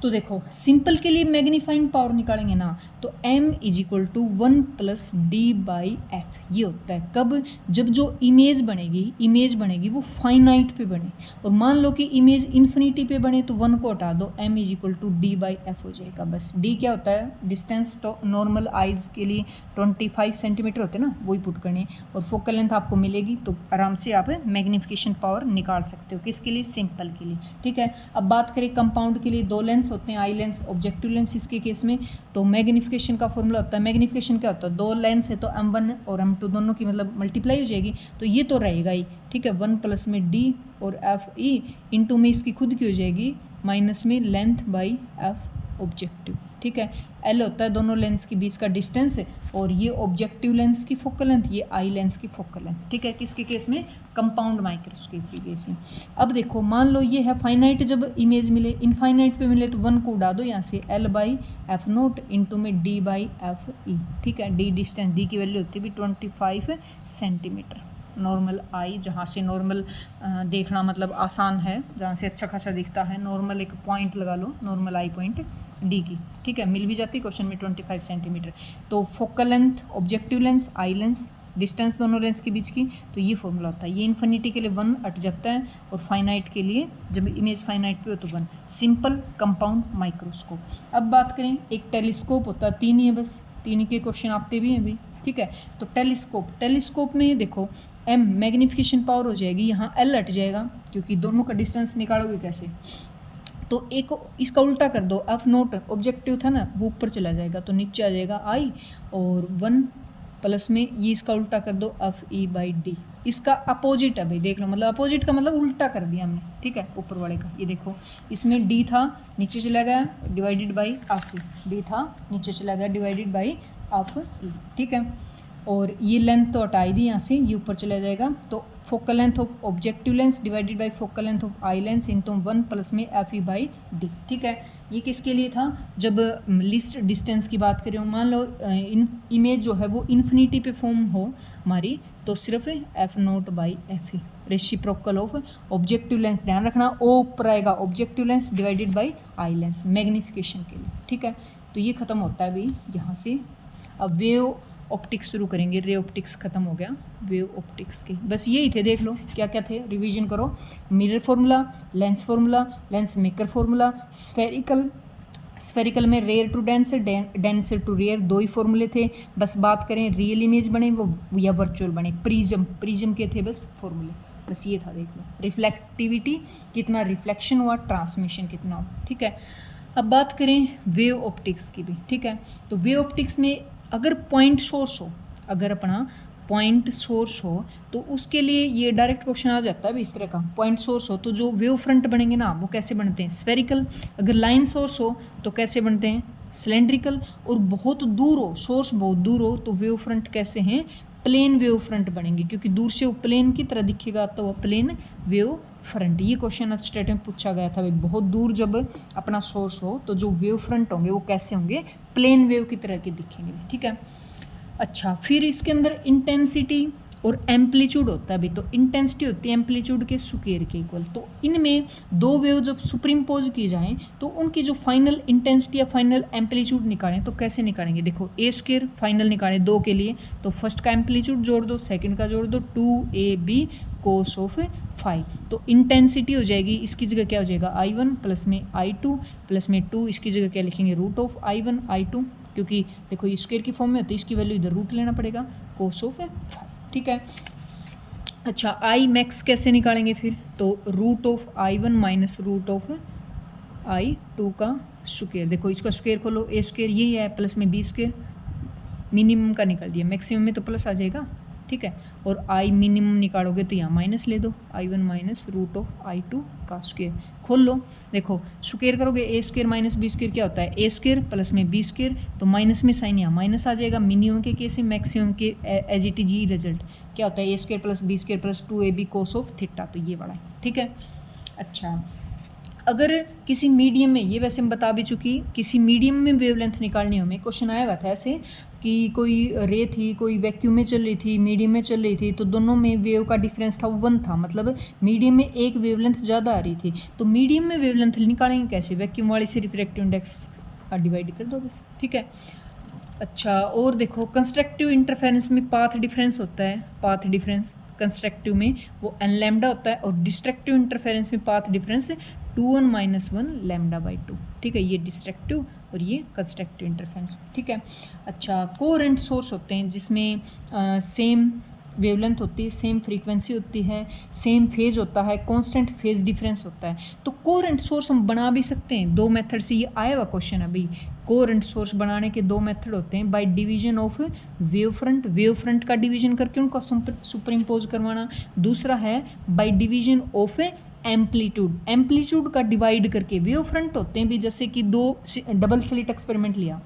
तो देखो सिंपल के लिए मैग्नीफाइंग पावर निकालेंगे ना, तो m is equal to 1 plus D by F, ये होता है कब, जब जो इमेज बनेगी वो फाइनाइट पे बने, और मान लो कि इमेज इन्फिनिटी पे बने तो 1 को हटा दो, m is equal to D by F हो जाएगा। बस d क्या होता है, डिस्टेंस तो नॉर्मल आइज के लिए 25 सेंटीमीटर होते हैं ना, वही पुट करनी है, और फोकल लेंथ आपको मिलेगी, तो आराम से आप मैग्नीफिकेशन पावर निकाल सकते हो, किसके लिए, सिंपल के लिए, ठीक है। अब बात करें कंपाउंड के लिए, 2 लेंस होते हैं, आई लेंस, ऑब्जेक्टिव लेंस इसके केस में। तो मैग्नीफिकेशन का फॉर्मूला होता है, मैग्नीफिकेशन क्या होता है, 2 लेंस है तो m1 और m2 दोनों की मतलब मल्टीप्लाई हो जाएगी, तो ये तो रहेगा ही, ठीक है। 1 प्लस में d और एफ ई इंटू में इसकी खुद की हो जाएगी माइनस में लेंथ बाई एफ ऑब्जेक्टिव, ठीक है। एल होता है दोनों लेंस के बीच का डिस्टेंस है, और ये ऑब्जेक्टिव लेंस की फोकल लेंथ, ये आई लेंस की फोकल लेंथ, ठीक है। किसके केस में, कंपाउंड माइक्रोस्कोप के केस में। अब देखो मान लो ये है फाइनाइट, जब इमेज मिले, इनफाइनाइट पे मिले तो 1 को उड़ा दो यहाँ से, L by F note into में डी बाई एफ ई, ठीक है। डी डिस्टेंस, डी की वैल्यू होती है भी 25 सेंटीमीटर, नॉर्मल आई, जहाँ से नॉर्मल देखना मतलब आसान है, जहाँ से अच्छा खासा दिखता है, नॉर्मल एक पॉइंट लगा लो, नॉर्मल आई पॉइंट डी की, ठीक है, मिल भी जाती है क्वेश्चन में 25 सेंटीमीटर। तो focal length, objective lens, eye lens, distance दोनों लेंस के बीच की, तो ये फॉर्मूला होता है। ये इन्फिनिटी के लिए 1 अट जाता है, और फाइनाइट के लिए जब इमेज फाइनाइट पे हो तो 1, सिंपल कंपाउंड माइक्रोस्कोप। अब बात करें, एक टेलीस्कोप होता है, 3 ही है बस, 3 के क्वेश्चन आते भी हैं अभी, ठीक है। तो टेलीस्कोप में देखो m मैग्नीफिकेशन पावर हो जाएगी, यहाँ l हट जाएगा, क्योंकि दोनों का डिस्टेंस निकालोगे कैसे, तो एक इसका उल्टा कर दो, एफ नोट ऑब्जेक्टिव था ना, वो ऊपर चला जाएगा, तो नीचे आ जाएगा आई, और 1 प्लस में ये इसका उल्टा कर दो, एफ ई बाई डी, इसका अपोजिट है भाई, देख लो, मतलब अपोजिट का मतलब उल्टा कर दिया हमने, ठीक है, ऊपर वाले का। ये देखो इसमें डी था, नीचे चला गया, divided by F E, D था नीचे चला गया, डिवाइडेड बाई एफ ई, ठीक है। और ये लेंथ तो हटा ही दी यहाँ से, ये ऊपर चला जाएगा। तो focal length of objective lens divided by focal length of eye lens into 1 plus में एफ ई बाई डी। ठीक है, ये किसके लिए था, जब लीस्ट डिस्टेंस की बात करें, मान लो इमेज जो है वो इन्फिनिटी पे फॉर्म हो हमारी, तो सिर्फ F note by F E reciprocal of objective lens, ध्यान रखना ओ ऊपर आएगा, objective lens divided by eye lens magnification के लिए। ठीक है, तो ये खत्म होता है अभी यहाँ से। अब वेव ऑप्टिक्स शुरू करेंगे, रे ऑप्टिक्स खत्म हो गया, वेव ऑप्टिक्स के बस यही थे, देख लो क्या क्या थे, रिवीजन करो। Mirror formula, lens maker formula, spherical में rare to dense, dense to rare, दो ही फॉर्मूले थे। बस बात करें रियल इमेज बने वो या वर्चुअल बने, प्रिज्म के थे बस फॉर्मूले, बस ये था, देख लो। रिफ्लेक्टिविटी कितना रिफ्लेक्शन हुआ, ट्रांसमिशन कितना हुआ। ठीक है, अब बात करें वेव ऑप्टिक्स की भी। ठीक है, तो वेव ऑप्टिक्स में अगर पॉइंट सोर्स हो, अगर अपना पॉइंट सोर्स हो तो उसके लिए ये डायरेक्ट क्वेश्चन आ जाता है भी इस तरह का, पॉइंट सोर्स हो तो जो वेव फ्रंट बनेंगे ना वो कैसे बनते हैं, स्फेरिकल। अगर लाइन सोर्स हो तो कैसे बनते हैं, सिलेंड्रिकल। और बहुत दूर हो, सोर्स बहुत दूर हो तो वेव फ्रंट कैसे हैं, प्लेन वेव फ्रंट बनेंगे, क्योंकि दूर से वो प्लेन की तरह दिखेगा तो वो प्लेन वेव फ्रंट। ये क्वेश्चन आज स्टेट में पूछा गया था भाई, बहुत दूर जब अपना सोर्स हो तो जो वेव फ्रंट होंगे वो कैसे होंगे, प्लेन वेव की तरह के दिखेंगे। ठीक है, अच्छा फिर इसके अंदर इंटेंसिटी और एम्पलीट्यूड होता है भी, तो इंटेंसिटी होती है एम्पलीट्यूड के स्क्वायर के इक्वल। तो इनमें दो वेव जब सुपरिम्पोज की जाएं तो उनकी जो फाइनल इंटेंसिटी या फाइनल एम्पलीट्यूड निकालें तो कैसे निकालेंगे, देखो ए स्क्वायर फाइनल निकालें दो के लिए, तो फर्स्ट का एम्पलीट्यूड जोड़ दो, सेकंड का जोड़ दो, 2ab cos ऑफ फाई। तो इंटेंसिटी हो जाएगी, इसकी जगह क्या हो जाएगा I1 प्लस में I2 प्लस में 2, इसकी जगह क्या लिखेंगे रूट ऑफ I1 I2, क्योंकि देखो ये स्क्वायर की फॉर्म में होती है, इसकी वैल्यू इधर रूट लेना पड़ेगा, cos ऑफ फाई। ठीक है, अच्छा आई मैक्स कैसे निकालेंगे फिर, तो root of I1 minus root of I2 का स्क्वायर। देखो इसका स्क्वायर खोलो, ए स्क्वायर यही है प्लस में बी स्क्वायर, मिनिमम का निकाल दिया, मैक्सिमम में तो प्लस आ जाएगा। ठीक है, और आई मिनिमम निकालोगे तो यहाँ माइनस ले दो, I1 minus root of I2 का स्क्वायर। खोल लो, देखो स्क्वायर करोगे A square minus B square क्या होता है, ए स्क्वायर प्लस में बी स्क्वायर, तो माइनस में साइन यहाँ माइनस आ जाएगा। मिनिमम के केस में, मैक्सिमम के एज इट इज, ये रिजल्ट क्या होता है, A square plus B square plus 2ab cos of theta, तो ये वाला है। ठीक है, अच्छा अगर किसी मीडियम में, ये वैसे हम बता भी चुकी, किसी मीडियम में वेवलेंथ निकालनी हो, में क्वेश्चन आया हुआ था ऐसे कि कोई रे थी, कोई वैक्यूम में चल रही थी, मीडियम में चल रही थी, तो दोनों में वेव का डिफरेंस था 1 था, मतलब मीडियम में एक वेवलेंथ ज़्यादा आ रही थी। तो मीडियम में वेवलेंथ निकालेंगे कैसे, वैक्यूम वाली से रिफ्रैक्टिव इंडेक्स का डिवाइड कर दो बस। ठीक है, अच्छा और देखो कंस्ट्रक्टिव इंटरफेरेंस में पाथ डिफरेंस होता है, पाथ डिफरेंस कंस्ट्रक्टिव में वो n लैम्डा होता है, और डिस्ट्रक्टिव इंटरफेरेंस में path difference 2n minus 1 lambda by 2। ठीक है, ये डिस्ट्रक्टिव और ये कंस्ट्रक्टिव इंटरफेरेंस। ठीक है, अच्छा कोहेरेंट सोर्स होते हैं जिसमें सेम वेवलेंथ होती है, सेम फ्रीक्वेंसी होती है, सेम फेज होता है, कांस्टेंट फेज डिफरेंस होता है। तो कोहेरेंट सोर्स हम बना भी सकते हैं दो मेथड से, ये आया हुआ क्वेश्चन अभी। कोहेरेंट सोर्स बनाने के दो मेथड होते हैं, by division of wave front का डिवीजन करके उनका सुपर इम्पोज करवाना, दूसरा है बाय डिवीजन ऑफ एम्पलीट्यूड का डिवाइड करके। वेव फ्रंट होते हैं भी, जैसे कि दो डबल स्लिट एक्सपेरिमेंट लिया,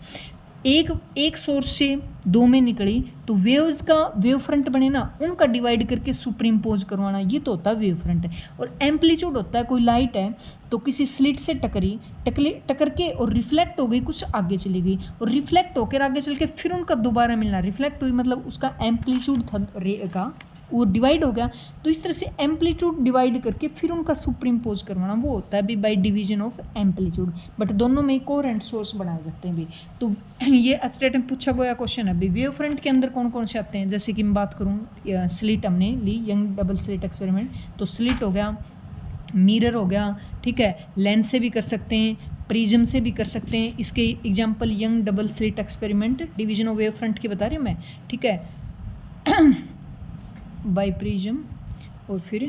एक सोर्स से दो में निकली तो वेव्स का वेव फ्रंट बने ना, उनका डिवाइड करके सुपर इम्पोज करवाना, ये तो होता है वेव फ्रंट। और एम्पलीट्यूड होता है, कोई लाइट है तो किसी स्लिट से टकर के और रिफ्लेक्ट हो गई, कुछ आगे चली गई और रिफ्लेक्ट होकर आगे चल के फिर उनका दोबारा मिलना, रिफ्लेक्ट हुई मतलब उसका एम्पलीट्यूड था रे का, वो डिवाइड हो गया। तो इस तरह से एम्पलीट्यूड डिवाइड करके फिर उनका सुपर इम्पोज करवाना, वो होता है भी by division of amplitude. But दोनों में कोहेरेंट सोर्स बनाए जाते हैं भी। तो ये स्टेट में पूछा गया क्वेश्चन है भी, वेव फ्रंट के अंदर कौन कौन से आते हैं, जैसे कि मैं बात करूँ स्लिट हमने ली, यंग डबल स्लिट एक्सपेरिमेंट, तो स्लिट हो गया, मिरर हो गया, ठीक है, लेंस से भी कर सकते हैं, प्रिज्म से भी कर सकते हैं। इसके example young double slit experiment, division of wave front की बता रही हूँ मैं, ठीक है, बाय प्रिज्म और फिर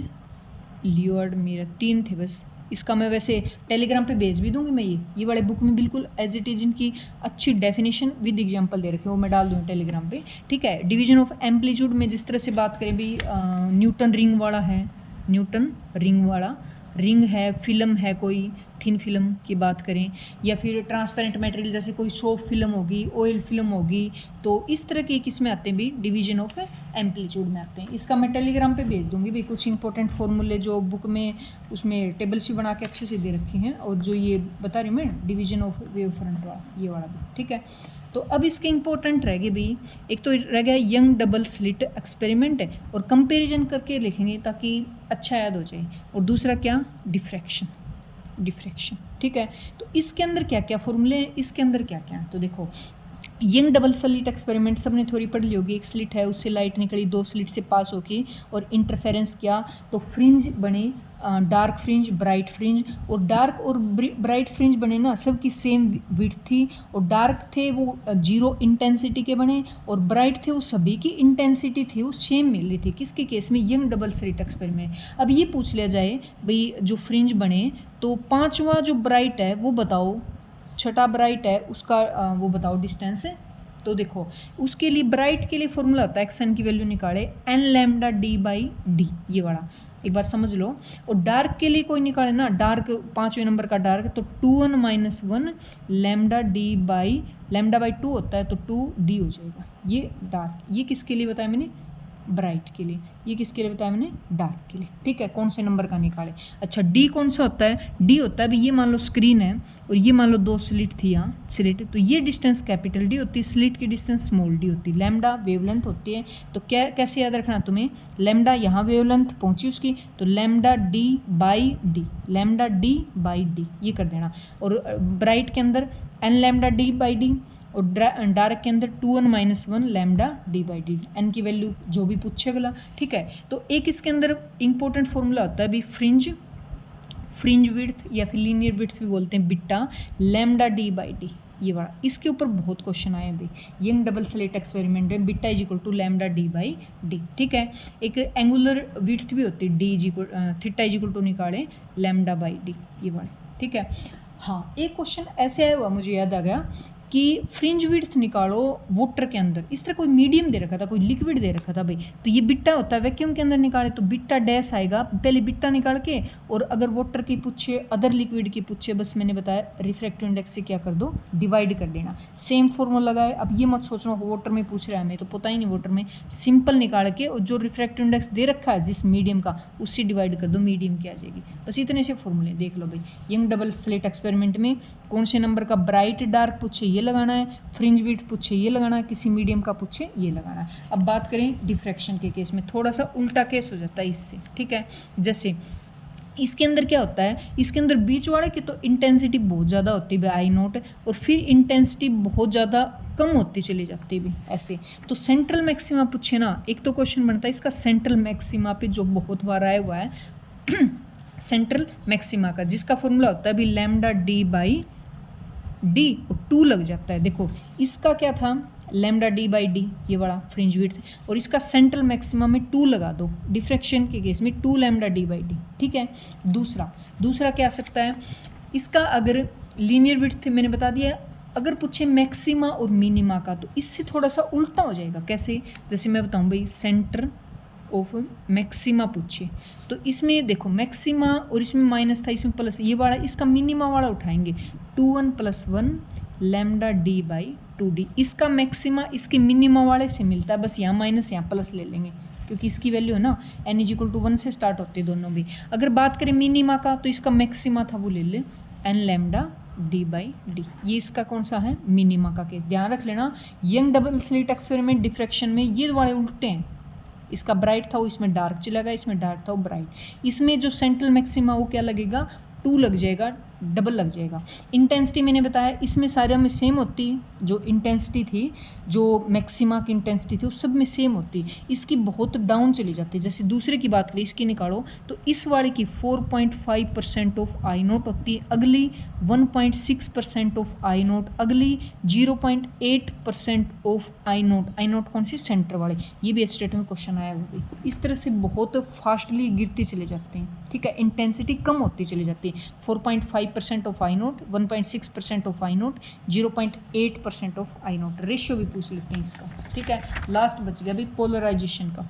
लियोर्ड मिरर, 3 थे बस। इसका मैं वैसे टेलीग्राम पे भेज भी दूंगी मैं, ये वाले बुक में बिल्कुल एज इट इज इनकी अच्छी डेफिनेशन विद एग्जांपल दे रखे, वो मैं डाल दूँ टेलीग्राम पे। ठीक है, डिवीजन ऑफ एम्पलीट्यूड में जिस तरह से बात करें भी, न्यूटन रिंग वाला है, न्यूटन रिंग वाला रिंग है, फिल्म है कोई, थिन फिल्म की बात करें, या फिर ट्रांसपेरेंट मटेरियल जैसे कोई सोप फिल्म होगी, ऑयल फिल्म होगी, तो इस तरह के किस में आते हैं भी, डिवीजन ऑफ एम्पलीट्यूड में आते हैं। इसका मैं टेलीग्राम पे भेज दूंगी भी, कुछ इंपॉर्टेंट फॉर्मूले जो बुक में उसमें टेबल्स भी बना के अच्छे से दे रखे हैं, और जो ये बता रही हूँ मैं डिवीजन ऑफ वेव फ्रंट वाला, ये वाला भी, ठीक है। तो अब इसके इंपॉर्टेंट रह गए भाई, एक तो रह गया यंग डबल स्लिट एक्सपेरिमेंट है, और कंपैरिजन करके लिखेंगे ताकि अच्छा याद हो जाए, और दूसरा क्या, डिफ्रैक्शन, ठीक है। तो इसके अंदर क्या क्या फॉर्मूले हैं, इसके अंदर क्या क्या है, तो देखो यंग डबल स्लिट एक्सपेरिमेंट सबने थोड़ी पढ़ ली होगी। एक स्लिट है, उससे लाइट निकली, 2 स्लिट से पास होके और इंटरफेरेंस किया, तो फ्रिंज बने, डार्क फ्रिंज, ब्राइट फ्रिंज, और डार्क और ब्राइट फ्रिंज बने ना, सबकी सेम विड्थ थी, और डार्क थे वो 0 इंटेंसिटी के बने, और ब्राइट थे वो सभी की इंटेंसिटी थी वो सेम मिल रही थी। किसके केस में, यंग डबल स्लिट एक्सपेरिमेंट। अब ये पूछ लिया जाए भाई जो फ्रिंज बने, तो 5वां जो ब्राइट है वो बताओ, छठा ब्राइट है उसका वो बताओ डिस्टेंस है। तो देखो उसके लिए ब्राइट के लिए फॉर्मूला होता है, एक्सन की वैल्यू निकाले N lambda D by D, ये वाला एक बार समझ लो। और डार्क के लिए कोई निकाले ना, डार्क 5वें नंबर का डार्क, तो 2n minus 1 lambda D by, lambda by 2 होता है तो 2d हो जाएगा। ये डार्क, ये किसके लिए बताया मैंने, ब्राइट के लिए। ये किसके लिए बताया मैंने, डार्क के लिए, ठीक है। कौन से नंबर का निकाले। अच्छा डी कौन सा होता है, डी होता है, अभी ये मान लो स्क्रीन है और ये मान लो 2 स्लिट थी यहाँ स्लिट, तो ये डिस्टेंस कैपिटल डी होती है, स्लिट की डिस्टेंस स्मॉल डी होती है, लैम्डा वेवलेंथ होती है। तो क्या कैसे याद रखना तुम्हें, लैम्डा यहाँ वेवलेंथ पहुँची उसकी, तो lambda D by D, lambda D by D ये कर देना। और ब्राइट के अंदर N lambda D by D, और डार्क के अंदर 2n minus 1 lambda D by D, N की वैल्यू जो भी पूछेगा, ठीक है। तो एक इसके अंदर इंपॉर्टेंट फॉर्मूला होता है भी, फ्रिंज विड्थ या फिर लीनियर विड्थ भी बोलते हैं, beta lambda D by D, ये वाला। इसके ऊपर बहुत क्वेश्चन आए हैं भाई, यंग डबल स्लिट एक्सपेरिमेंट में beta is equal to lambda D by D, ठीक है। एक एंगुलर विड्थ भी होती है, D is equal theta is equal to निकाले लैम्डा बाई डी, ये वाला, ठीक है। हाँ एक क्वेश्चन ऐसे आया हुआ मुझे याद आ गया कि फ्रिंज विड्थ निकालो वाटर के अंदर, इस तरह कोई मीडियम दे रखा था, कोई लिक्विड दे रखा था भाई, तो ये बिट्टा होता है, वैक्यूम के अंदर निकाले तो बिट्टा डैश आएगा, पहले बिट्टा निकाल के, और अगर वाटर की पूछे, अदर लिक्विड की पूछे, बस मैंने बताया रिफ्रैक्टिव इंडेक्स से क्या कर दो, डिवाइड कर देना। सेम फॉर्मूला लगाए। अब ये मत सोचना वाटर में पूछ रहा है, हमें तो पता ही नहीं वाटर में, सिंपल निकाल के और जो रिफ्रैक्टिव इंडेक्स दे रखा है जिस मीडियम का, उससे डिवाइड कर दो, मीडियम की आ जाएगी। बस इतने से फॉर्मूले देख लो भाई। यंग डबल स्लिट एक्सपेरिमेंट में कौन से नंबर का ब्राइट डार्क पूछे ये लगाना है, फ्रिंज विड्थ पूछे ये लगाना है, किसी मीडियम का पूछे ये लगाना है। अब बात करें डिफ्रैक्शन के केस में, थोड़ा सा उल्टा केस हो जाता है इससे, ठीक है। जैसे इसके अंदर क्या होता है, इसके अंदर बीच वाले की तो इंटेंसिटी बहुत ज़्यादा होती है आई नोट, और फिर इंटेंसिटी बहुत ज़्यादा कम होती चली जाती है ऐसे। तो सेंट्रल मैक्सिमा पूछे ना, एक तो क्वेश्चन बनता है इसका सेंट्रल मैक्सिमा पे, जो बहुत बार आया हुआ है सेंट्रल मैक्सिमा का, जिसका फॉर्मूला होता है भी लैम्डा डी बाई डी, और 2 लग जाता है। देखो इसका क्या था, लैम्डा डी बाई डी, ये बड़ा फ्रिंज विड्थ, और इसका सेंट्रल मैक्सिमा में 2 लगा दो, डिफ्रैक्शन के केस में 2 लैम्डा डी बाई डी, ठीक है। दूसरा क्या आ सकता है, इसका अगर लीनियर विड्थ मैंने बता दिया, अगर पूछे मैक्सिमा और मिनिमा का, तो इससे थोड़ा सा उल्टा हो जाएगा। कैसे, जैसे मैं बताऊँ भाई, सेंटर ऑफ मैक्सिमा पूछे, तो इसमें देखो मैक्सिमा और इसमें माइनस था, इसमें प्लस, ये वाला इसका मिनिमा वाला उठाएंगे, 2n plus 1 lambda D by 2d। इसका मैक्सिमा इसके मिनिमा वाले से मिलता है, बस यहाँ माइनस यहाँ प्लस ले लेंगे, क्योंकि इसकी वैल्यू है ना n इज इक्वल टू 1 से स्टार्ट होते हैं दोनों भी। अगर बात करें मिनिमा का, तो इसका मैक्सिमा था वो ले ले n lambda D by D, ये इसका कौन सा है, मिनिमा का केस। ध्यान रख लेना, young double slit experiment diffraction में ये वाले उल्टे हैं, इसका ब्राइट था वो इसमें डार्क चला गया, इसमें डार्क था वो ब्राइट। इसमें जो सेंट्रल मैक्सिमा वो क्या लगेगा, 2 लग जाएगा, डबल लग जाएगा। इंटेंसिटी मैंने बताया इसमें सारे में सेम होती, जो इंटेंसिटी थी, जो मैक्सिमा की इंटेंसिटी थी, वो सब में सेम होती। इसकी बहुत डाउन चली जाती है। जैसे दूसरे की बात करें, इसकी निकालो तो इस वाले की 4.5% ऑफ आई नोट होती है, अगली 1.6% ऑफ आई नोट, अगली 0.8% ऑफ आई नोट कौन सी, सेंटर वाले। ये भी स्टेट में क्वेश्चन आया हुआ है। इस तरह से बहुत फास्टली गिरती चले जाते हैं, ठीक है, इंटेंसिटी कम होती चली जाती है। 4.5% of I note, 1.6% of I note, 0.8% of I note. Ratio भी पूछ लेते हैं इसका, ठीक है। लास्ट बच गया भाई पोलराइजेशन का।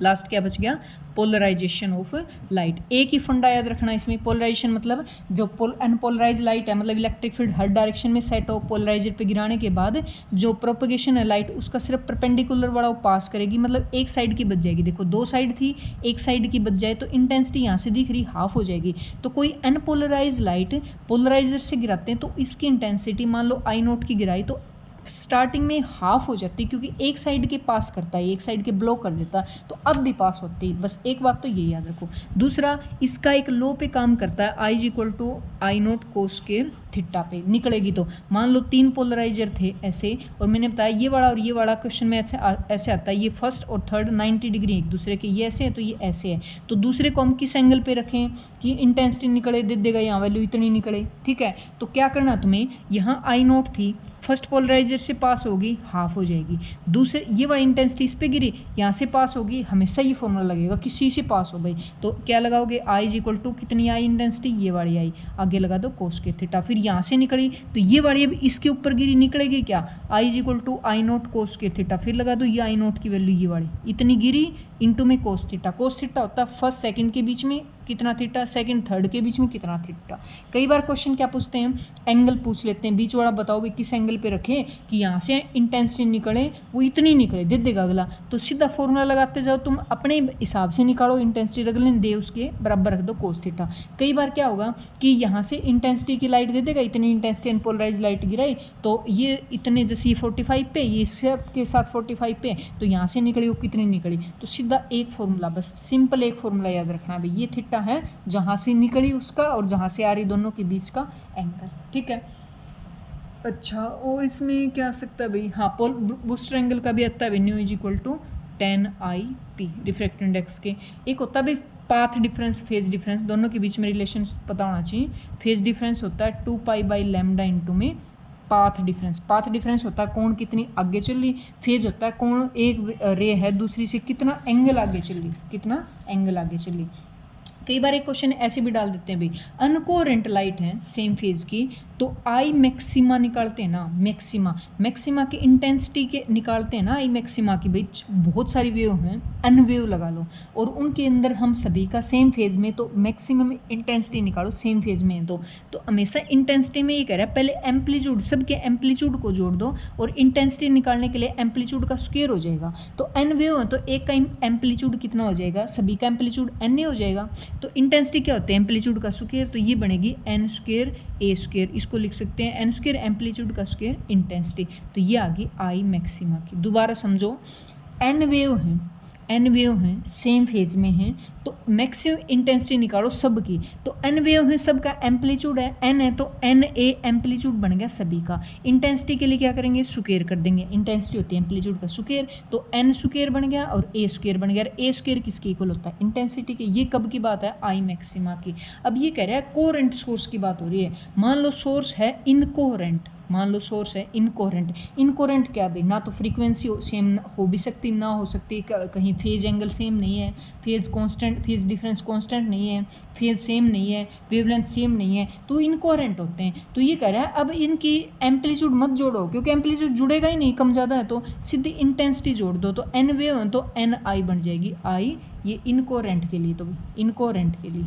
लास्ट क्या बच गया, पोलराइजेशन ऑफ लाइट। एक ही फंडा याद रखना इसमें, पोलराइजेशन मतलब जो अनपोलराइज लाइट है, मतलब इलेक्ट्रिक फील्ड हर डायरेक्शन में सेट हो, पोलराइजर पे गिराने के बाद जो प्रोपगेशन है लाइट उसका सिर्फ परपेंडिकुलर वाला वो पास करेगी, मतलब एक साइड की बच जाएगी। देखो 2 साइड थी, एक साइड की बच जाए तो इंटेंसिटी यहाँ से दिख रही हाफ हो जाएगी। तो कोई अनपोलराइज लाइट पोलराइजर से गिराते हैं तो इसकी इंटेंसिटी मान लो आई नोट की गिराई तो स्टार्टिंग में हाफ हो जाती है, क्योंकि एक साइड के पास करता है, एक साइड के ब्लॉक कर देता है, तो अब भी पास होती है। बस एक बात तो ये याद रखो। दूसरा, इसका एक लो पे काम करता है, I is equal to I naught cos के थीटा पे निकलेगी। तो मान लो 3 पोलराइजर थे ऐसे, और मैंने बताया ये वाला और ये वाला क्वेश्चन में ऐसे आता है, ये फर्स्ट और थर्ड 90 डिग्री एक दूसरे के, ये ऐसे है तो ये ऐसे है। तो दूसरे को हम किस एंगल पे रखें कि इंटेंसिटी निकले, दे देगा यहाँ वैल्यू इतनी निकले, ठीक है। तो क्या करना तुम्हें, यहाँ आई नोट थी, फर्स्ट पोलराइजर से पास होगी हाफ हो जाएगी, दूसरे ये वाली इंटेंसिटी इस पे गिरी यहाँ से पास होगी, हमेशा ये फॉर्मूला लगेगा किसी से पास हो भाई। तो क्या लगाओगे, आई इज इक्वल टू कितनी आई इंटेंसिटी, ये वाली आई, आगे लगा दो कोस के थीटा। फिर यहाँ से निकली तो ये वाली अब इसके ऊपर गिरी, निकलेगी क्या, I is equal to I naught cos के थीटा। फिर लगा दो ये आई नोट की वैल्यू, ये वाली इतनी गिरी इंटू में कोस थीटा। कोस थीटा होता है फर्स्ट सेकंड के बीच में कितना थीटा, सेकंड थर्ड के बीच में कितना थीटा। कई बार क्वेश्चन क्या पूछते हैं, एंगल पूछ लेते हैं, बीच वाला बताओ भाई किस एंगल पे रखें कि यहाँ से इंटेंसिटी निकले वो इतनी निकले, दे देगा अगला। तो सीधा फॉर्मूला लगाते जाओ, तुम अपने हिसाब से निकालो इंटेंसिटी, अगले दे उसके बराबर रख दो कोस थीटा। कई बार क्या होगा कि यहाँ से इंटेंसिटी की लाइट दे देगा, इतनी इंटेंसिटी अनपोलराइज लाइट गिराई तो ये इतने, जैसे ये 45 पे, ये इसके साथ 45 पे, तो यहाँ से निकली वो कितनी निकली। तो सीधा एक फॉर्मूला, बस सिंपल एक फॉर्मूला याद रखना भाई, ये थीटा है जहाँ से निकली उसका और जहाँ से आ रही दोनों के बीच का एंगल, ठीक है। अच्छा, और इसमें क्या आ सकता है भाई, हाँ बूस्टर एंगल का भी आता है, mu is equal to 10 refractive index के। एक होता है भाई पाथ डिफरेंस, फेज डिफरेंस, दोनों के बीच में रिलेशन पता होना चाहिए। फेज डिफरेंस होता है 2π/λ इंटू में पाथ डिफरेंस। पाथ डिफरेंस होता है कोण कितनी आगे चल रही, फेज होता है कोण एक रे है दूसरी से कितना एंगल आगे चल रही, कितना एंगल आगे चल रही। कई बार एक क्वेश्चन ऐसे भी डाल देते हैं भाई, अनकोरेंट लाइट है सेम फेज की, तो आई मैक्सिमा निकालते हैं ना, मैक्सिमा की इंटेंसिटी के निकालते हैं ना, आई मैक्सिमा की। भाई बहुत सारी वेव हैं, अन वेव लगा लो, और उनके अंदर हम सभी का सेम फेज में, तो मैक्सिमम इंटेंसिटी निकालो सेम फेज में है तो हमेशा इंटेंसिटी में ये कह रहा है, पहले एम्पलीट्यूड, सबके एम्पलीट्यूड को जोड़ दो और इंटेंसिटी निकालने के लिए एम्पलीट्यूड का स्क्वायर हो जाएगा। तो एन वेव है तो एक का एम्पलीट्यूड कितना हो जाएगा, सभी का एम्पलीट्यूड एन हो जाएगा। तो इंटेंसिटी क्या होता है, एम्पलीट्यूड का स्क्वायर, तो ये बनेगी एन स्क्वायर ए स्क्वायर, इसको लिख सकते हैं एन स्क्वायर एम्पलीट्यूड का स्क्वायर इंटेंसिटी। तो ये आ गई आई मैक्सिमा की। दोबारा समझो, एन वेव हैं सेम फेज में हैं, तो मैक्सिमम इंटेंसिटी निकालो सबकी। तो एन वेव है, सबका एम्पलीट्यूड है एन है, तो एन ए एम्पलीट्यूड बन गया सभी का। इंटेंसिटी के लिए क्या करेंगे, स्क्वायर कर देंगे, इंटेंसिटी होती है एम्पलीट्यूड का स्क्वायर, तो एन स्क्वायर बन गया और ए स्क्वायर बन गया। ए स्क्वायर किसके इक्वल होता है, इंटेंसिटी के। ये कब की बात है, आई मैक्सिमा की। अब ये कह रहा है कोहेरेंट सोर्स की बात हो रही है। मान लो सोर्स है इनकोहेरेंट, इनकोहेरेंट क्या भाई, ना तो फ्रीक्वेंसी सेम हो भी सकती, ना हो सकती, कहीं फेज एंगल सेम नहीं है, फेज डिफरेंस कांस्टेंट नहीं है, फेज सेम नहीं है, वेवलेंथ सेम नहीं है, तो इनकोहेरेंट होते हैं। तो ये कह रहा है अब इनकी एम्पलीट्यूड मत जोड़ो, क्योंकि एम्पलीट्यूड जुड़ेगा ही नहीं, कम ज़्यादा है, तो सीधी इंटेंसिटी जोड़ दो। तो एन वेव है तो एन आई बन जाएगी, आई ये इनकोहेरेंट के लिए, तो इनकोहेरेंट के लिए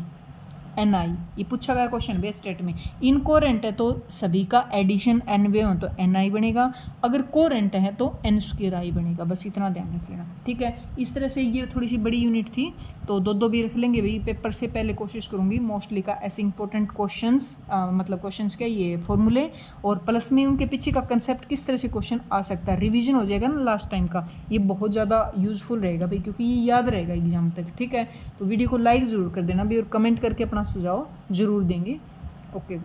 एन आई, ये पूछा गया क्वेश्चन बेस स्टेट में। इनकोहेरेंट है तो सभी का एडिशन एन वेव है तो एन आई बनेगा, अगर कोहेरेंट है तो एन स्क्वायर आई बनेगा। बस इतना ध्यान रख लेना, ठीक है। इस तरह से ये थोड़ी सी बड़ी यूनिट थी, तो दो भी रख लेंगे भाई। पेपर से पहले कोशिश करूँगी मोस्टली का ऐसे इंपॉर्टेंट क्वेश्चंस, मतलब क्वेश्चंस क्या, ये फॉर्मूले, और प्लस में उनके पीछे का कंसेप्ट किस तरह से क्वेश्चन आ सकता है, रिविजन हो जाएगा ना लास्ट टाइम का। ये बहुत ज़्यादा यूजफुल रहेगा भाई, क्योंकि ये याद रहेगा एग्जाम तक, ठीक है। तो वीडियो को लाइक ज़रूर कर देना भाई, और कमेंट करके अपना सुझाव ज़रूर देंगे। ओके।